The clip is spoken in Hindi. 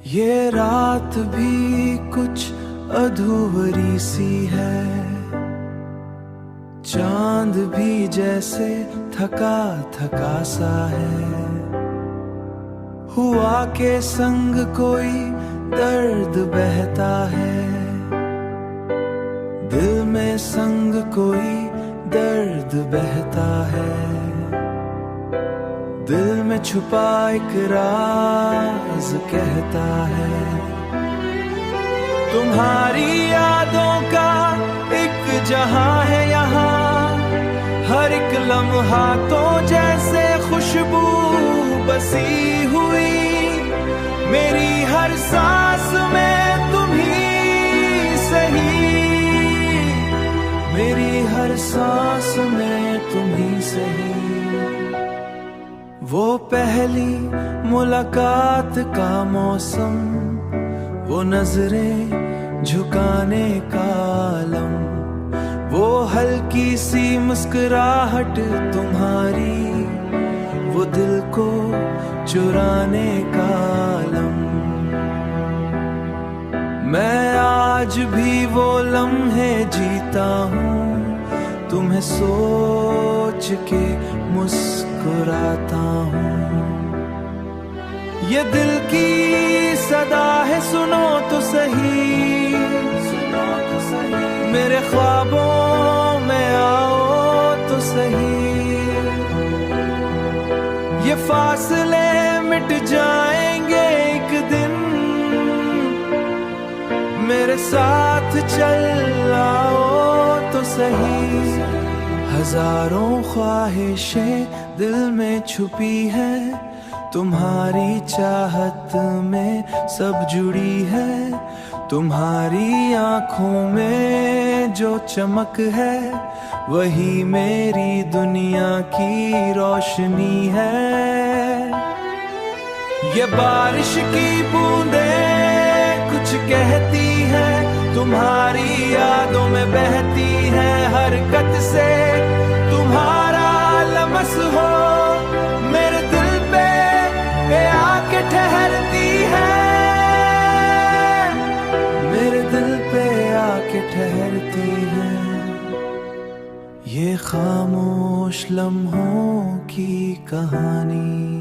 ये रात भी कुछ अधूरी सी है, चांद भी जैसे थका थका सा है। हुआ के संग कोई दर्द बहता है, दिल में संग कोई दर्द बहता है। दिल में छुपा एक राज कहता है, तुम्हारी यादों का एक जहां है यहाँ। हर एक लम्हा तो जैसे खुशबू बसी हुई, मेरी हर सांस में तुम ही सही, मेरी हर सांस में तुम ही सही। वो पहली मुलाकात का मौसम, वो नजरें झुकाने का आलम, वो हल्की सी मुस्कुराहट तुम्हारी, वो दिल को चुराने का आलम। मैं आज भी वो लम्हे जीता हूँ, तुम्हें सोच के मुस्कुराता हूँ। ये दिल की सदा है, सुनो तो सही, सुनो तो सही। मेरे ख्वाबों में आओ तो सही। ये फासले मिट जाएंगे एक दिन, मेरे साथ चल आओ तो सही। हजारों ख्वाहिशें दिल में छुपी है, तुम्हारी चाहत में सब जुड़ी है। तुम्हारी आंखों में जो चमक है, वही मेरी दुनिया की रोशनी है। ये बारिश की बूंदें कुछ कहती है, तुम्हारी यादों में बहती है। हरकत से तुम्हारा लमस हो, मेरे दिल पे आके ठहरती है, मेरे दिल पे आके ठहरती है। ये खामोश लम्हों की कहानी।